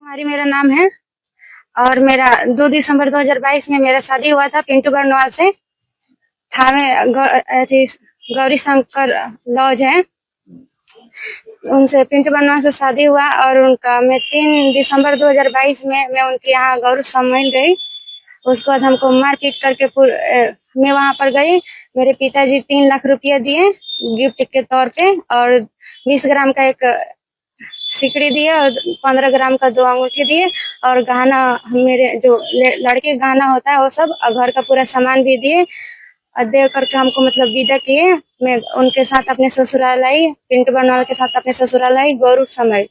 कुमारी मेरा नाम है और मेरा 2 दिसंबर 2022 में मेरा शादी हुआ था पिंटू बर्नवाल से। थावे गौरी शंकर लॉज है, उनसे पिंटू बर्नवाल से शादी हुआ और उनका मैं 3 दिसंबर 2022 में मैं उनके यहाँ गौरी सम्मेलन गई। उसके बाद हमको मारपीट करके मैं वहां पर गई। मेरे पिताजी 3 लाख रुपया दिए गिफ्ट के तौर पे और 20 ग्राम का एक सिकड़ी दिए और 15 ग्राम का 2 अंगूठी दिए और गहना, मेरे जो लड़के गहना होता है वो सब, और घर का पूरा सामान भी दिए और दे करके हमको मतलब विदा किए। मैं उनके साथ अपने ससुराल आई, पिंटू बर्नवाल के साथ अपने ससुराल आई गौरू समय।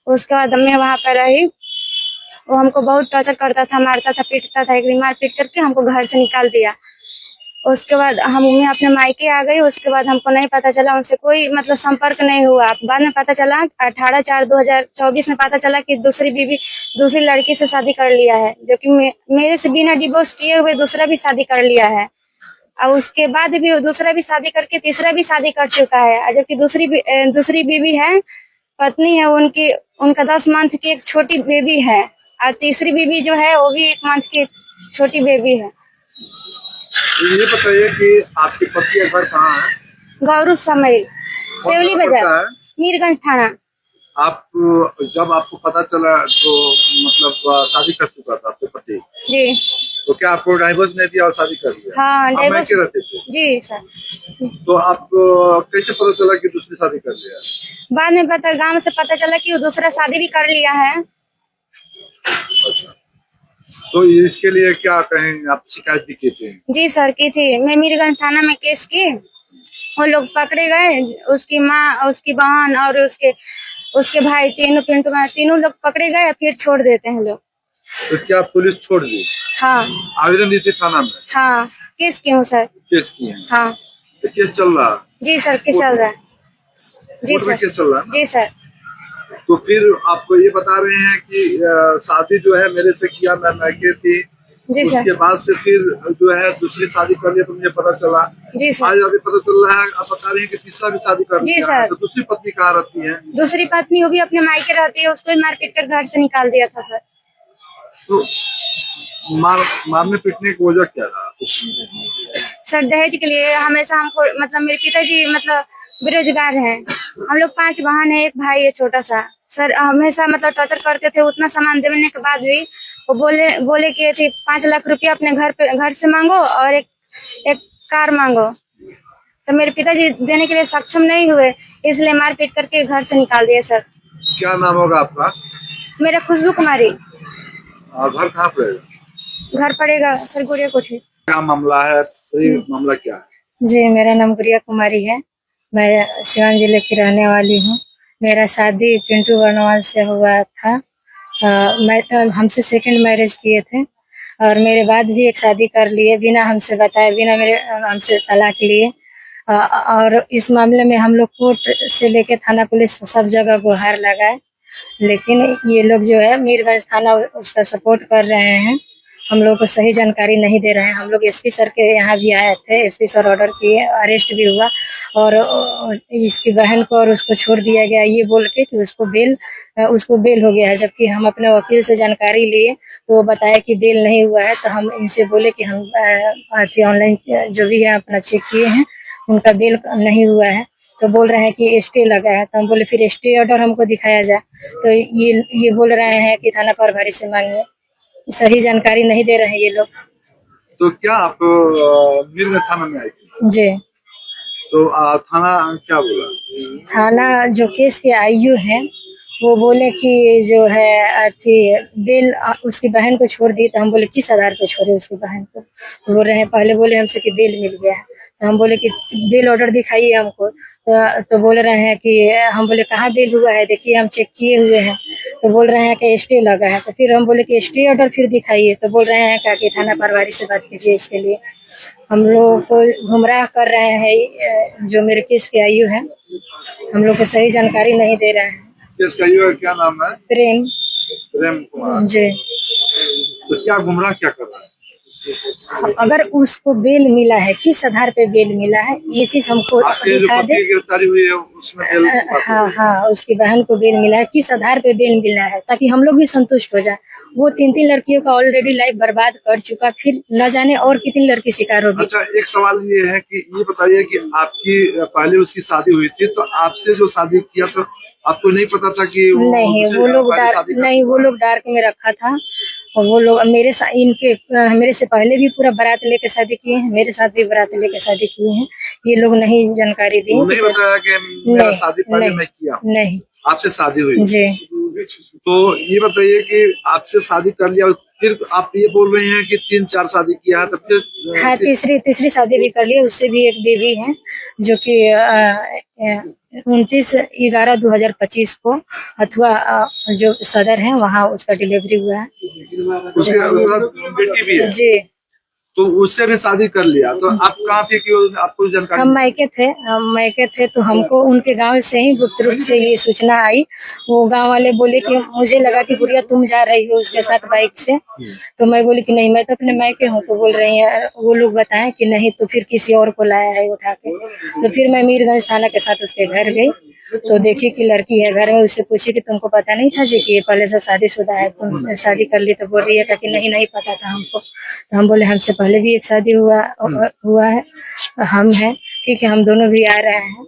उसके बाद मैं वहां पर रही। वो हमको बहुत टॉर्चर करता था, मारता था, पीटता था। एक दिन मार पीट करके हमको घर से निकाल दिया। उसके बाद मैं अपने मायके आ गई। उसके बाद हमको नहीं पता चला, उनसे कोई मतलब संपर्क नहीं हुआ। बाद में पता चला 18/4/2024 में पता चला कि दूसरी लड़की से शादी कर लिया है, जो कि मेरे से बिना डिवोर्स किए हुए दूसरा भी शादी कर लिया है। और उसके बाद भी दूसरा भी शादी करके तीसरा भी शादी कर चुका है। जबकि दूसरी बीवी है, पत्नी है उनकी, उनका 10 मंथ की एक छोटी बेबी है और तीसरी बीवी जो है वो भी 1 मंथ की छोटी बेबी है। ये बताइए कि आपके पति का घर कहाँ है? गौरू समय, देवली बाजार, मीरगंज थाना। आप जब आपको पता चला तो मतलब शादी कर चुका था आपके पति जी, तो क्या आपको डाइवोर्स नहीं दिया और शादी कर दिया? हाँ डाइवोर्स रहते थे जी सर। तो आप कैसे पता चला कि दूसरी शादी कर लिया? बाद में गांव से पता चला कि वो दूसरा शादी भी कर लिया है। अच्छा, तो इसके लिए क्या कहेंगे, आप शिकायत भी की थी? जी सर की थी, मैं मीरगंज थाना में केस की। वो लोग पकड़े गए, उसकी माँ, उसकी बहन और उसके भाई, तीनों लोग पकड़े गए, फिर छोड़ देते हैं लोग। तो क्या पुलिस छोड़ दी? हाँ, आवेदन दी थी थाना में? हाँ केस की हूँ सर। केस की है? हाँ तो केस चल रहा? जी सर, केस चल रहा है। जी सर, केस चल रहा है? जी सर। तो फिर आपको ये बता रहे हैं कि शादी जो है मेरे से किया, मैं मायके थी, उसके बाद से फिर जो है दूसरी शादी कर लिया तो मुझे पता चला। जी सर। आज अभी पता चल रहा है, आप बता रहे हैं कि तीसरा भी शादी कर लिया। जी सर। तो दूसरी पत्नी कहाँ रहती है? दूसरी पत्नी वो भी अपने मायके रहती है, उसको भी मारपीट कर घर से निकाल दिया था सर। तो मारने पीटने की वजह क्या रहा? सर दहेज के लिए हमेशा हमको, मतलब मेरे पिताजी मतलब बेरोजगार हैं, हम लोग 5 बहन है, एक भाई है छोटा सा। सर हमेशा मतलब टॉर्चर करते थे। उतना सामान देने के बाद भी वो बोले कि 5 लाख रुपया अपने घर से मांगो और एक कार मांगो। तो मेरे पिताजी देने के लिए सक्षम नहीं हुए, इसलिए मारपीट करके घर से निकाल दिए सर। क्या नाम होगा आपका? मेरा खुशबू कुमारी। घर कहाँ पड़ेगा? घर पड़ेगा सर गुड़िया कोठी। क्या मामला है? मामला क्या है? जी, मेरा नाम गुड़िया कुमारी है, मैं सिवान जिले की रहने वाली हूँ। मेरा शादी पिंटू बर्नवाल से हुआ था। हमसे सेकंड मैरिज किए थे और मेरे बाद भी एक शादी कर लिए बिना हमसे बताए, बिना हमसे तलाक लिए। और इस मामले में हम लोग कोर्ट से लेके थाना पुलिस सब जगह गुहार लगाए, लेकिन ये लोग जो है मीरगंज थाना उसका सपोर्ट कर रहे हैं, हम लोग को सही जानकारी नहीं दे रहे हैं। हम लोग एसपी सर के यहाँ भी आए थे, एसपी सर ऑर्डर किए, अरेस्ट भी हुआ और इसकी बहन को और उसको छोड़ दिया गया ये बोल के कि उसको बेल हो गया है। जबकि हम अपने वकील से जानकारी लिए तो वो बताया कि बेल नहीं हुआ है। तो हम इनसे बोले कि हम ऑनलाइन जो भी है अपना चेक किए हैं, उनका बेल नहीं हुआ है। तो बोल रहे हैं कि स्टे लगा है। तो हम बोले फिर स्टे ऑर्डर हमको दिखाया जाए। तो ये बोल रहे हैं कि थाना प्रभारी से मांगिए। सही जानकारी नहीं दे रहे हैं ये लोग। तो क्या आप मीरगंज थाना में आए थे? जी। तो थाना क्या बोला? थाना जो केस के आईयू है वो बोले कि जो है बेल उसकी बहन को छोड़ दी। तो हम बोले किस आधार पे छोड़े उसकी बहन को? तो बोल रहे हैं, पहले बोले हमसे कि बेल मिल गया है। तो हम बोले कि बेल ऑर्डर दिखाइए हमको। तो बोल रहे हैं कि, हम बोले कहाँ बेल हुआ है, देखिए हम चेक किए हुए हैं। तो बोल रहे हैं कि स्टे लगा है। तो फिर हम बोले कि स्टे ऑर्डर फिर दिखाइए। तो बोल रहे हैं कि थाना प्रभारी से बात कीजिए इसके लिए। हम लोग को गुमराह कर रहे हैं जो मेरे केस के आयु है, हम लोग को सही जानकारी नहीं दे रहे हैं। केस का आयु क्या नाम है? प्रेम कुमार जी। तो क्या गुमराह क्या कर रहा है? अगर उसको बेल मिला है, किस आधार पे बेल मिला है, ये चीज हमको आपके जो दिखा पति दे। की गिरफ्तारी हुई है उसमें जेल की बात हाँ हो रही है। हाँ, उसकी बहन को बेल मिला है, किस आधार पे बेल मिला है, ताकि हम लोग भी संतुष्ट हो जाए। वो 3 लड़कियों का ऑलरेडी लाइफ बर्बाद कर चुका, फिर न जाने और कितनी लड़की शिकार होगी। अच्छा, एक सवाल ये है कि ये बताइए कि आपकी पहले उसकी शादी हुई थी, तो आपसे जो शादी किया तो आपको नहीं पता था कि नहीं, दूसरी वो लोग वाली शादी नहीं, वो लोग डार्क में रखा था। और वो लोग मेरे से पहले भी पूरा बारात लेके शादी किए हैं, मेरे साथ भी बारात लेके शादी किए हैं। ये लोग नहीं जानकारी दी। नहीं बताया कि मेरा शादी पहले मैं किया, नहीं, आपसे शादी हुई जी। तो ये बताइए कि आपसे शादी कर लिया, फिर आप ये बोल रहे हैं कि 3-4 शादी किया है, तो फिर हाँ, तीसरी शादी भी कर ली, उससे भी एक बेबी है, जो कि 29/11/2025 को अथवा जो सदर है वहाँ उसका डिलीवरी हुआ है। उसके साथ बेटी भी है, जी। तो उससे भी शादी कर लिया। तो आप कहाँ थे कि आपको जानकारी? हम मायके थे, तो हमको उनके गांव से ही गुप्त रूप से ये सूचना आई। वो गांव वाले बोले कि मुझे लगा कि गुड़िया तुम जा रही हो उसके साथ बाइक से, तो मैं बोली कि नहीं, मैं तो अपने मायके हूँ। तो बोल रही है, वो लोग बताएं कि नहीं, तो फिर किसी और को लाया है उठा के। तो फिर मैं मीरगंज थाना के साथ उसके घर गई, तो देखी कि लड़की है घर में। उससे पूछी कि तुमको पता नहीं था जी कि ये पहले से शादीशुदा है, तुम शादी कर ली? तो बोल रही है कि नहीं पता था हमको। तो हम बोले हमसे पहले भी एक शादी हुआ है, हम हैं, ठीक है, हम दोनों भी आ रहे हैं।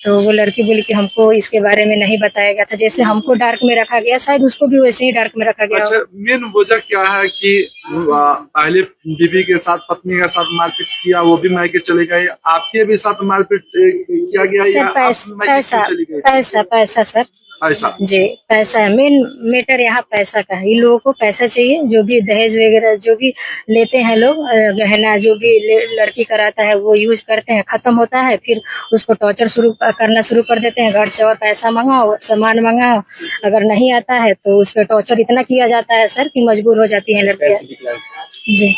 तो वो लड़की बोली कि हमको इसके बारे में नहीं बताया गया था, जैसे हमको डार्क में रखा गया, शायद उसको भी वैसे ही डार्क में रखा गया। अच्छा, मेन वजह क्या है कि पहले बीवी के साथ, पत्नी के साथ मारपीट किया, वो भी मायके चले गए, आपके भी साथ मारपीट किया गया? सर, या पैसा सर, ऐसा जी, पैसा है मेन मैटर, यहाँ पैसा का है। इन लोगों को पैसा चाहिए, जो भी दहेज वगैरह जो भी लेते हैं लोग, गहना जो भी लड़की कराता है वो यूज करते हैं, खत्म होता है, फिर उसको टॉर्चर करना शुरू कर देते हैं। घर से और पैसा मंगाओ, सामान मंगाओ, अगर नहीं आता है तो उस पर टॉर्चर इतना किया जाता है सर कि मजबूर हो जाती है लड़कियां। जी।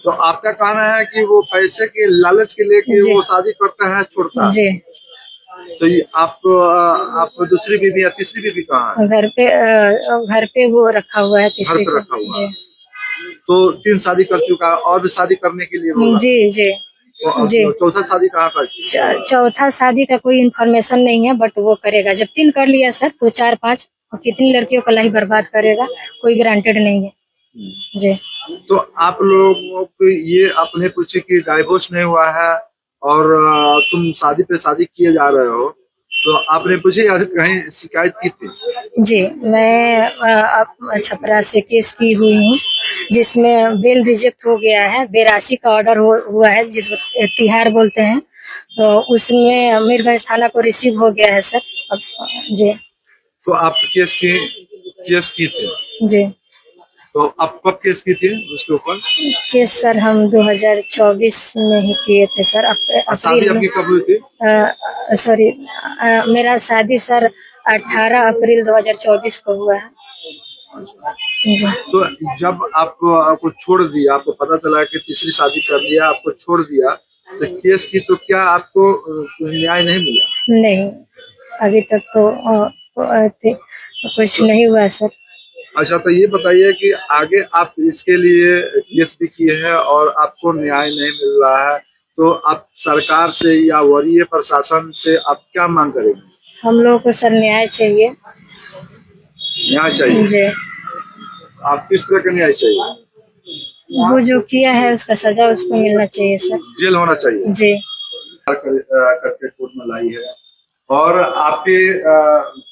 तो आपका कहना है कि वो पैसे के लालच के लेके वो शादी करता है, छोड़ता है? जी। तो ये आपको दूसरी बीवी या तीसरी बीवी कहाँ है? घर पे वो रखा हुआ है, तीसरी घर पे रखा हुआ है। तो 3 शादी कर चुका है, और भी शादी करने के लिए बोला? जी। तो चौथा शादी कहाँ का? चौथा शादी का कोई इन्फॉर्मेशन नहीं है, बट वो करेगा। जब 3 कर लिया सर, तो 4-5 कितनी लड़कियों का लाइफ बर्बाद करेगा, कोई गारंटेड नहीं है। जी। तो आप लोगों को ये आपने पूछे कि डाइवोर्स नहीं हुआ है और तुम शादी पे शादी किए जा रहे हो, तो आपने पूछे या कहीं शिकायत की थी? जी, मैं छपरा से केस की हुई हूँ, जिसमें बेल रिजेक्ट हो गया है। 82 का ऑर्डर हुआ है, जिसको तिहार बोलते हैं, तो उसमें मीरगंज थाना को रिसीव हो गया है सर। जी। तो आप केस की थी? जी। तो आप कब केस की थी उसके ऊपर? केस सर हम 2024 में ही किए थे सर, शादी आपकी कब हुई थी? सॉरी, मेरा शादी सर 18 अप्रैल 2024 को हुआ है। तो जब आपको छोड़ दिया, आपको पता चला कि तीसरी शादी कर लिया, आपको छोड़ दिया, तो केस की, तो क्या आपको न्याय नहीं मिला? नहीं, अभी तक तो कुछ नहीं हुआ सर। अच्छा, तो ये बताइए कि आगे आप इसके लिए केस भी किए हैं और आपको न्याय नहीं मिल रहा है, तो आप सरकार से या वरीय प्रशासन से आप क्या मांग करेंगे? हम लोगों को सर न्याय चाहिए। न्याय चाहिए जी। आप किस तरह का न्याय चाहिए? वो जो किया है उसका सजा उसको मिलना चाहिए सर। जेल होना चाहिए जी। करके कोर्ट में लाई है, और आपके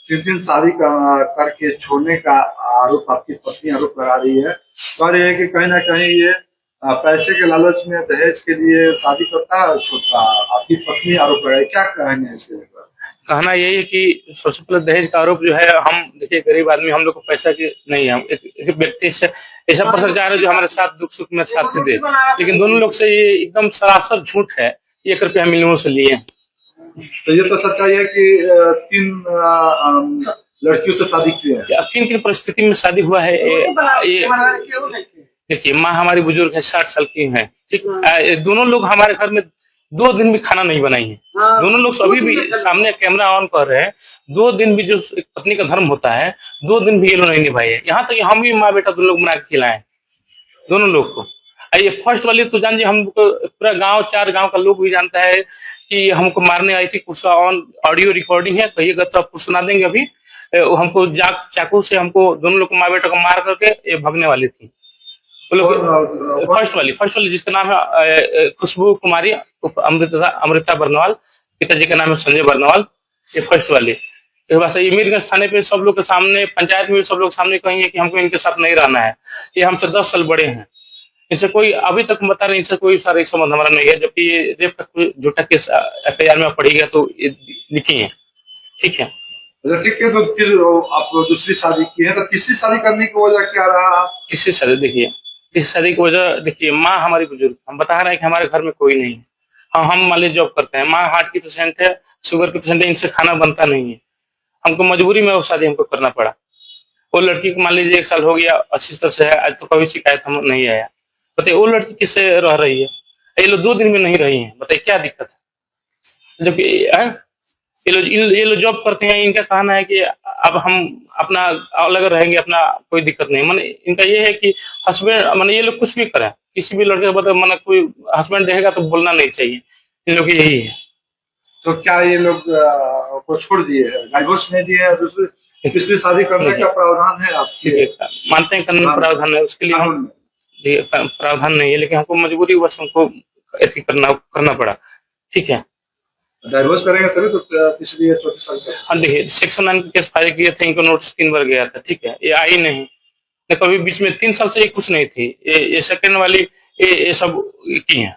3 शादी करके छोड़ने का आरोप आपकी पत्नी आरोप लगा रही है, और ये कि कहीं ना कहीं ये पैसे के लालच में दहेज के लिए शादी करता है, छोड़ता है। आपकी पत्नी आरोप लगाई, क्या कहेंगे इसके ऊपर? कहना यही है कि सबसे पहले दहेज का आरोप जो है, हम देखिए गरीब आदमी, हम लोग को पैसा की नहीं है, हम एक व्यक्ति से ऐसा पर्सन चाह रहे जो हमारे साथ दुख सुख में साथ दे, लेकिन दोनों लोग से ये एकदम सरासर झूठ है। 1 रुपया हम इन लोगों से लिए। तो ये तो सच्चाई है कि 3 लड़कियों से शादी की है। किन परिस्थिति में शादी हुआ है ये देखिए, माँ हमारी बुजुर्ग है, 60 साल की है, ठीक। दोनों लोग हमारे घर में 2 दिन भी खाना नहीं बनाई है। दोनों लोग अभी भी सामने कैमरा ऑन कर रहे हैं, 2 दिन भी जो एक पत्नी का धर्म होता है, 2 दिन भी ये लोग नहीं निभाए है। यहाँ तक हम भी माँ बेटा दोनों लोग बना के खिलाए दोनों लोग को। ये फर्स्ट वाली तो जान जी, हमको पूरा गांव, 4 गांव का लोग भी जानता है कि हमको मारने आई थी। उसका ऑन ऑडियो रिकॉर्डिंग है, कहिएगा तो आपको सुना देंगे अभी। वो हमको चाकू से हमको दोनों लोग को, माँ बेटा को मार करके ये भगने वाली थी वो लोग। फर्स्ट वाली जिसका नाम है खुशबू कुमारी अमृता बर्नवाल, पिताजी का नाम है संजय बर्नवाल। ये फर्स्ट वाली ये मीरगंज थाने पे सब लोग के सामने, पंचायत में भी सब लोग सामने कहेंगे कि हमको इनके साथ नहीं रहना है। ये हमसे 10 साल बड़े हैं। इनसे कोई अभी तक बता रहे, इनसे कोई सारा संबंध हमारा नहीं है। जबकि ये रेप का झूठा केस FIR में पड़ी गया तो ये लिखी है। ठीक है, ठीक है। तो फिर आप दूसरी शादी की है, तो तीसरी शादी करने की वजह क्या रहा? किससे शादी? देखिए, इस शादी की वजह देखिए, माँ हमारी बुजुर्ग, हम बता रहे हैं कि हमारे घर में कोई नहीं है। हम मान लीजिए जॉब करते हैं, माँ हार्ट की पेशेंट है, शुगर की पेशेंट है, इनसे खाना बनता नहीं है। हमको मजबूरी में वो शादी हमको करना पड़ा। वो लड़की को मान लीजिए 1 साल हो गया अच्छी तरह से है, आज तो कभी शिकायत हम नहीं आया। बताइए वो लड़की किससे रह रही है? ये लोग 2 दिन में नहीं रही है, बताइए क्या दिक्कत है? जबकि ये लोग जॉब करते हैं, इनका कहना है कि अब हम अपना अलग रहेंगे, अपना कोई दिक्कत नहीं। माने इनका ये है कि हस्बैंड, माने ये लोग कुछ भी करें, किसी भी लड़के को माने कोई हस्बैंड देखेगा तो बोलना नहीं चाहिए, इन लोग यही है। तो क्या ये लोग को छोड़ दिए है, डाइवोर्स नहीं दिए है, दूसरी शादी करने का प्रावधान है आपके? मानते हैं कानून प्रावधान है, उसके लिए हम प्रावधान नहीं है, लेकिन हमको मजबूरी बस हमको ऐसी करना पड़ा। ठीक है, डाइवोर्स करेंगे तभी तो इसलिए 34 साल का। हाँ देखिए, सेक्शन 9 के केस फाइल किए थे, इनको नोटिस 3 बार गया था। ठीक है, ये आई नहीं, कभी बीच में 3 साल से ये कुछ नहीं थी। ये सेकंड वाली ये सब की है,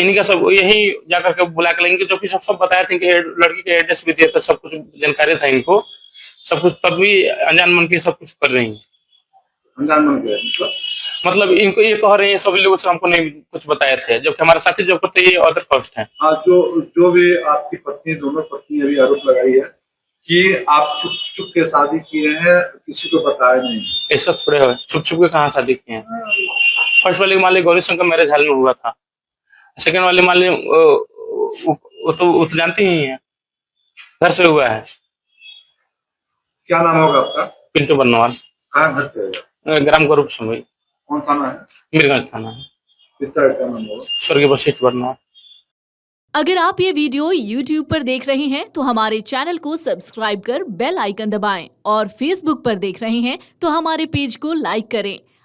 इनका सब यही जाकर के बुला के लेंगे, जो कि सब बताया था कि लड़की का एड्रेस भी दिया था, सब कुछ जानकारी था इनको, सब कुछ, तब भी अनजान मन के सब कुछ कर रही है। अनजान मन के मतलब इनको ये कह रहे हैं सभी लोगों से, हमको नहीं कुछ बताए थे, जबकि हमारे साथी जो करते ये अदर कास्ट है। हाँ, जो भी आपकी पत्नी, दोनों पत्नी अभी आरोप लगाई है कि आप छुप के शादी किए हैं, किसी को बताया नहीं। ऐसा थोड़े है, छुप के कहाँ शादी किए हैं? फर्स्ट वाले मान ली गौरी शंकर मैरिज हाल में हुआ था, सेकंड वाले मान ली वो तो जानती ही है, घर से हुआ है। क्या नाम होगा आपका? पिंटू बर्नवाल। कहाँ घर पे? ग्राम गौरव समय। कौन थाना है? मीरगंज थाना है। पिता का नाम होगा? स्वर्गीय वशिष्ठ बर्नवाल। अगर आप ये वीडियो YouTube पर देख रहे हैं तो हमारे चैनल को सब्सक्राइब कर बेल आइकन दबाएं, और Facebook पर देख रहे हैं तो हमारे पेज को लाइक करें।